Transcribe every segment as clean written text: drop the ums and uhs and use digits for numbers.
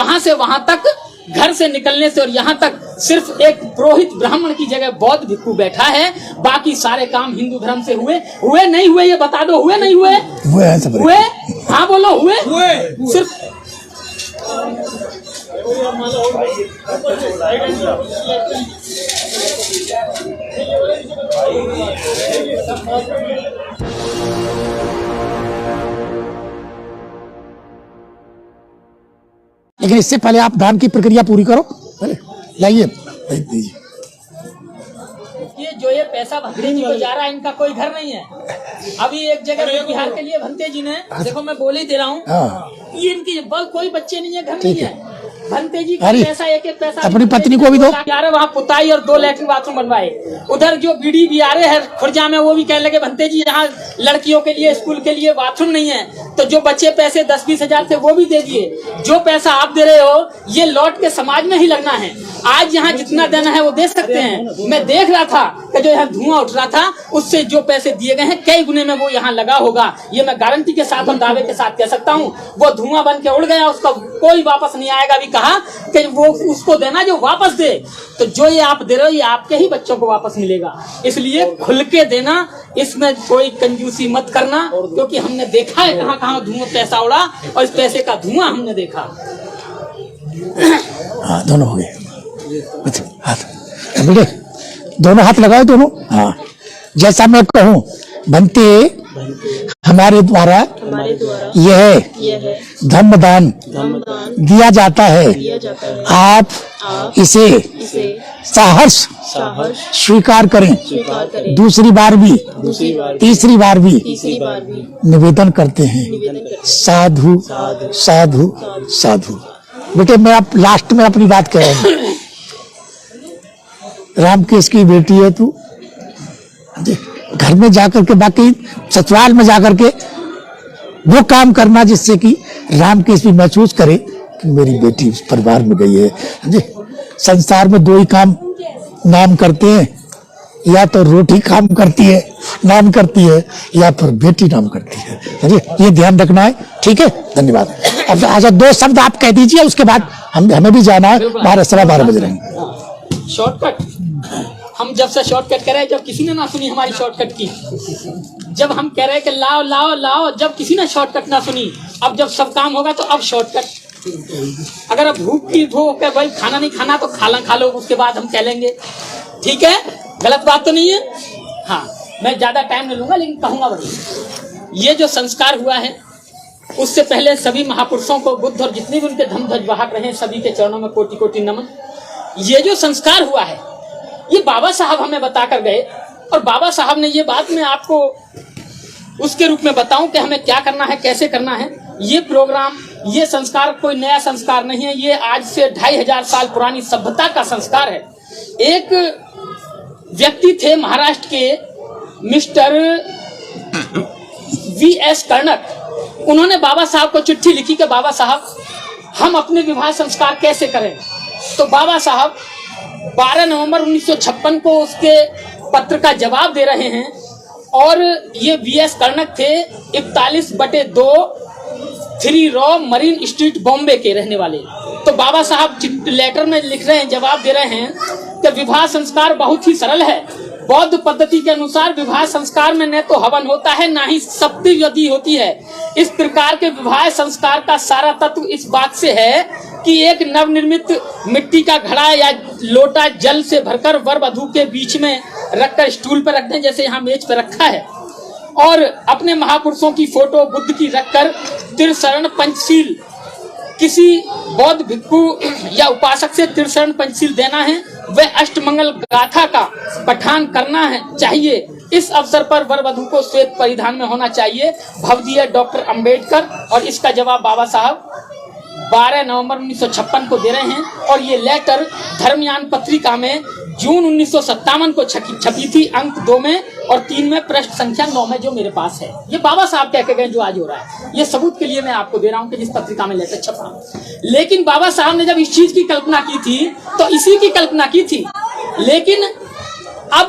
वहां से वहां तक, घर से निकलने से और यहाँ तक सिर्फ एक पुरोहित ब्राह्मण की जगह बौद्ध भिक्षु बैठा है। बाकी सारे काम हिंदू धर्म से हुए नहीं हुए, ये बता दो, हुए नहीं हुए? हुए? हाँ बोलो, हुए? सिर्फ लेकिन इससे पहले आप दान की प्रक्रिया पूरी करो। लाइए ये पैसा भंते जी को जा रहा है, इनका कोई घर नहीं है। अभी एक जगह बिहार के लिए भंते जी ने, देखो मैं बोल ही दे रहा हूँ, ये इनकी कोई बच्चे नहीं है, घर नहीं है। भंते जी का पैसा, एक पैसा अपनी पत्नी को भी दो। वहाँ पुताई और 2 लैट्रिन बाथरूम बनवाए। उधर जो बीडी बिहारे है खुर्जा में, वो भी कहने लगे भंते जी यहाँ लड़कियों के लिए, स्कूल के लिए बाथरूम नहीं है, तो जो बच्चे पैसे 10-20 हजार थे वो भी दे दिए। जो पैसा आप दे रहे हो ये लौट के समाज में ही लगना है। आज यहाँ जितना देना है वो दे सकते हैं। मैं देख रहा था कि जो यहाँ धुआं उठ रहा था, उससे जो पैसे दिए गए हैं कई गुने में वो यहाँ लगा होगा। ये मैं गारंटी के साथ और दावे के साथ कह सकता हूँ। वो धुआं बन के उड़ गया, उसका कोई वापस नहीं आएगा। अभी कहा कि वो उसको देना जो वापस दे, तो जो ये आप दे रहे हो ये आपके ही बच्चों को वापस मिलेगा। इसलिए खुल के देना, इसमें कोई कंजूसी मत करना, क्योंकि हमने देखा है कहाँ कहाँ धुआं पैसा उड़ा, और इस पैसे का धुआं हमने देखा। हाँ, दोनों हो गए। हाथ बेटे, दोनों हाथ लगाओ दोनों। हाँ, जैसा मैं कहूँ भंते हमारे द्वारा यह धम्मदान दिया जाता है। आप इसे सहर्ष स्वीकार करें। दूसरी बार भी, तीसरी बार भी निवेदन करते हैं। साधु साधु साधु। बेटे मैं आप लास्ट में अपनी बात कह रहा हूँ। रामकेश की बेटी है तू, घर में जाकर के, बाकी ससुराल में जाकर के वो काम करना जिससे कि रामकेश भी महसूस करे कि मेरी बेटी उस परिवार में गई है। संसार में 2 ही काम नाम करते हैं, या तो रोटी काम करती है, नाम करती है, या फिर बेटी नाम करती है। ये ध्यान रखना है, ठीक है? धन्यवाद। अब अच्छा 2 शब्द आप कह दीजिए, उसके बाद हमें भी जाना है, 12:15 बज रहे हैं। शॉर्टकट हम जब से शॉर्टकट कह रहे हैं, जब किसी ने ना सुनी हमारी शॉर्टकट की। जब हम कह रहे हैं कि लाओ लाओ लाओ, जब किसी ने शॉर्टकट ना सुनी। अब जब सब काम होगा तो अब शॉर्टकट। अगर अब भूख की हो कि भाई खाना नहीं खाना तो खा लो, उसके बाद हम कह लेंगे। ठीक है, गलत बात तो नहीं है। हाँ, मैं ज्यादा टाइम नहीं लूंगा, लेकिन कहूंगा बड़ी। ये जो संस्कार हुआ है, उससे पहले सभी महापुरुषों को, बुद्ध और जितने भी उनके धम्मध्वज वाहक रहे, सभी के चरणों में कोटि कोटि नमन। ये जो संस्कार हुआ है, ये बाबा साहब हमें बता कर गए, और बाबा साहब ने ये बात मैं आपको उसके रूप में बताऊं कि हमें क्या करना है, कैसे करना है। ये प्रोग्राम, ये संस्कार कोई नया संस्कार नहीं है। ये आज से 2500 साल पुरानी सभ्यता का संस्कार है। एक व्यक्ति थे महाराष्ट्र के, मिस्टर V.S. कर्णक। उन्होंने बाबा साहब को चिट्ठी लिखी कि बाबा साहब हम अपने विवाह संस्कार कैसे करें। तो बाबा साहब 12 नवंबर 1956 को उसके पत्र का जवाब दे रहे हैं। और ये V.S. कर्णक थे 41/2 3 रॉ मरीन स्ट्रीट बॉम्बे के रहने वाले। तो बाबा साहब लेटर में लिख रहे हैं, जवाब दे रहे हैं कि विवाह संस्कार बहुत ही सरल है। बौद्ध पद्धति के अनुसार विवाह संस्कार में न तो हवन होता है, ना ही सप्तविधि होती है। इस प्रकार के विवाह संस्कार का सारा तत्व इस बात से है कि एक नवनिर्मित मिट्टी का घड़ा या लोटा जल से भरकर वर वधू के बीच में रखकर स्टूल पर रख दें, जैसे यहाँ मेज पर रखा है, और अपने महापुरुषों की फोटो बुद्ध की रखकर त्रिशरण पंचशील किसी बौद्ध भिक्षु या उपासक से त्रिशरण पंचशील देना है। वह अष्टमंगल गाथा का पठन करना है चाहिए। इस अवसर पर वर वधू को श्वेत परिधान में होना चाहिए। भवदीय डॉक्टर अंबेडकर। और इसका जवाब बाबा साहब 12 नवंबर 1956 को दे रहे हैं। और ये लेटर धर्मयान पत्रिका में जून 1957 को छपी थी, अंक 2 में और 3 में, पृष्ठ संख्या 9 में, जो मेरे पास है। ये बाबा साहब कह के गए जो आज हो रहा है। ये सबूत के लिए मैं आपको दे रहा हूँ कि जिस पत्रिका में लेटर छपा। लेकिन बाबा साहब ने जब इस चीज की कल्पना की थी तो इसी की कल्पना की थी। लेकिन अब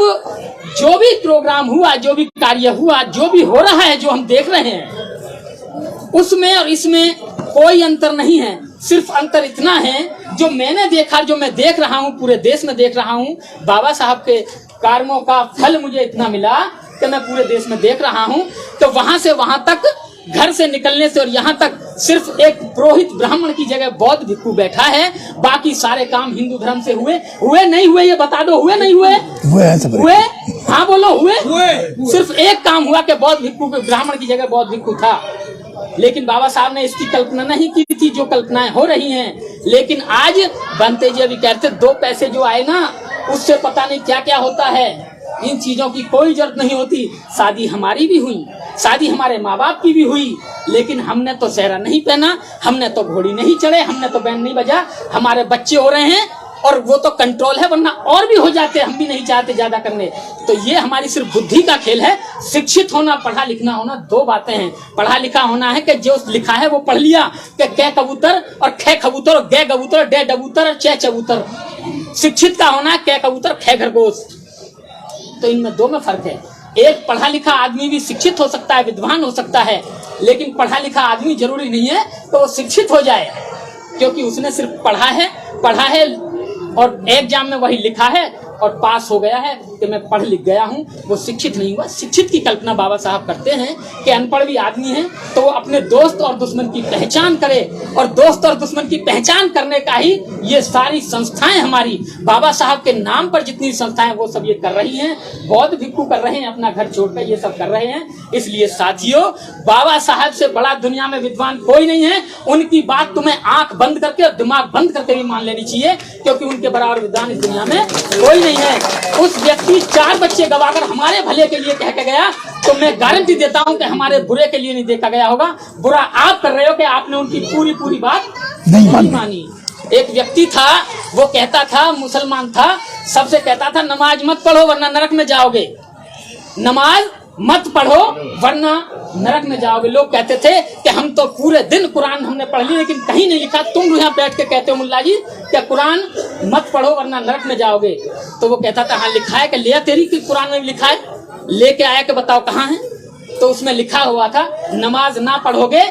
जो भी प्रोग्राम हुआ, जो भी कार्य हुआ, जो भी हो रहा है, जो हम देख रहे हैं, उसमें और इसमें कोई अंतर नहीं है। सिर्फ अंतर इतना है, जो मैंने देखा, जो मैं देख रहा हूँ, पूरे देश में देख रहा हूँ, बाबा साहब के कर्मों का फल मुझे इतना मिला कि मैं पूरे देश में देख रहा हूँ। तो वहां से वहां तक, घर से निकलने से और यहाँ तक सिर्फ एक पुरोहित ब्राह्मण की जगह बौद्ध भिक्षु बैठा है, बाकी सारे काम हिंदू धर्म से हुए नहीं हुए, ये बता दो, हुए नहीं हुए? हुए? हाँ बोलो, हुए? सिर्फ एक काम हुआ कि बौद्ध भिक्षु, ब्राह्मण की जगह बौद्ध भिक्षु था। लेकिन बाबा साहब ने इसकी कल्पना नहीं की थी जो कल्पनाएं हो रही हैं। लेकिन आज बनते जी अभी कहते 2 पैसे जो आए ना, उससे पता नहीं क्या क्या होता है। इन चीजों की कोई जरूरत नहीं होती। शादी हमारी भी हुई, शादी हमारे माँ बाप की भी हुई, लेकिन हमने तो सेहरा नहीं पहना, हमने तो घोड़ी नहीं चढ़े, हमने तो बैंड नहीं बजा। हमारे बच्चे हो रहे हैं और वो तो कंट्रोल है, वरना और भी हो जाते, हम भी नहीं चाहते ज्यादा करने। तो ये हमारी सिर्फ बुद्धि का खेल है। शिक्षित होना, पढ़ा लिखना होना 2 बातें हैं। पढ़ा लिखा होना है कि जो लिखा है वो पढ़ लिया, कि कै कबूतर और खे कबूतर और गे कबूतर, डे डबूतर और चे चबूतर। शिक्षित का होना है कै कबूतर खे खरगोश। तो इनमें 2 में फर्क है। एक पढ़ा लिखा आदमी भी शिक्षित हो सकता है, विद्वान हो सकता है, लेकिन पढ़ा लिखा आदमी जरूरी नहीं है तो वो शिक्षित हो जाए, क्योंकि उसने सिर्फ पढ़ा है और एग्जाम में वही लिखा है और पास हो गया है कि मैं पढ़ लिख गया हूँ, वो शिक्षित नहीं हुआ। शिक्षित की कल्पना बाबा साहब करते हैं कि अनपढ़ भी आदमी है तो वो अपने दोस्त और दुश्मन की पहचान करे, और दोस्त और दुश्मन की पहचान करने का ही ये सारी संस्थाएं हमारी, बाबा साहब के नाम पर जितनी संस्थाएं वो सब ये कर रही हैं। बौद्ध भिक्षु कर रहे हैं, अपना घर छोड़कर ये सब कर रहे हैं। इसलिए साथियों, बाबा साहब से बड़ा दुनिया में विद्वान कोई नहीं है। उनकी बात तुम्हें आंख बंद करके और दिमाग बंद करके भी मान लेनी चाहिए, क्योंकि उनके बराबर विद्वान इस दुनिया में कोई नहीं है। उस व्यक्ति 4 बच्चे गवाकर हमारे भले के लिए कह के गया, तो मैं गारंटी देता हूं कि हमारे बुरे के लिए नहीं देखा गया होगा। बुरा आप कर रहे हो कि आपने उनकी पूरी बात नहीं मानी। एक व्यक्ति था, वो कहता था, मुसलमान था, सबसे कहता था नमाज मत पढ़ो वरना नरक में जाओगे, नमाज मत पढ़ो वरना नरक में जाओगे। लोग कहते थे कि हम तो पूरे दिन कुरान हमने पढ़ ली, लेकिन कहीं नहीं लिखा। तुम यहाँ बैठ के कहते हो मुल्ला जी क्या कुरान मत पढ़ो वरना नरक में जाओगे? तो वो कहता था हाँ लिखा है। कि लिया तेरी की कुरान में लिखा है? लेके आया कि बताओ कहाँ है? तो उसमें लिखा हुआ था नमाज ना पढ़ोगे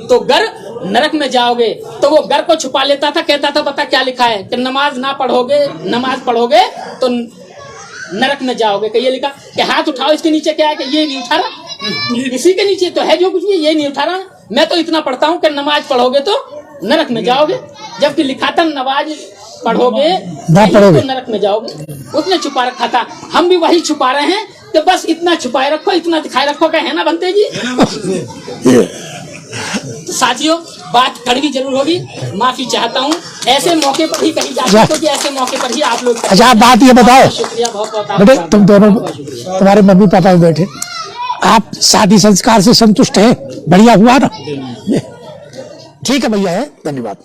तो गर नरक में जाओगे। तो वो गर को छुपा लेता था, कहता था बता क्या लिखा है? कि नमाज ना पढ़ोगे, नमाज पढ़ोगे तो नरक में जाओगे। कि ये लिखा कि हाथ उठाओ, इसके नीचे क्या है? कि ये नहीं उठा रहा, इसी के नीचे तो है जो कुछ भी, ये नहीं उठा रहा। मैं तो इतना पढ़ता हूँ कि नमाज पढ़ोगे तो नरक में जाओगे, जबकि लिखा था नमाज पढ़ोगे तो नरक में जाओगे। उसने छुपा रखा था, हम भी वही छुपा रहे हैं कि बस इतना छुपाए रखो, इतना दिखाए रखो। क्या है ना बनते जी? तो साथियों, बात कड़वी जरूर होगी, माफी चाहता हूँ। ऐसे मौके पर ही कही जाती है, क्योंकि ऐसे मौके पर ही आप लोग। अच्छा आप बात ये बताओ, शुक्रिया बहुत बेटे तुम दोनों, तुम्हारे मम्मी पापा भी बैठे, आप शादी संस्कार से संतुष्ट हैं? बढ़िया हुआ ना? ठीक है भैया, है, धन्यवाद।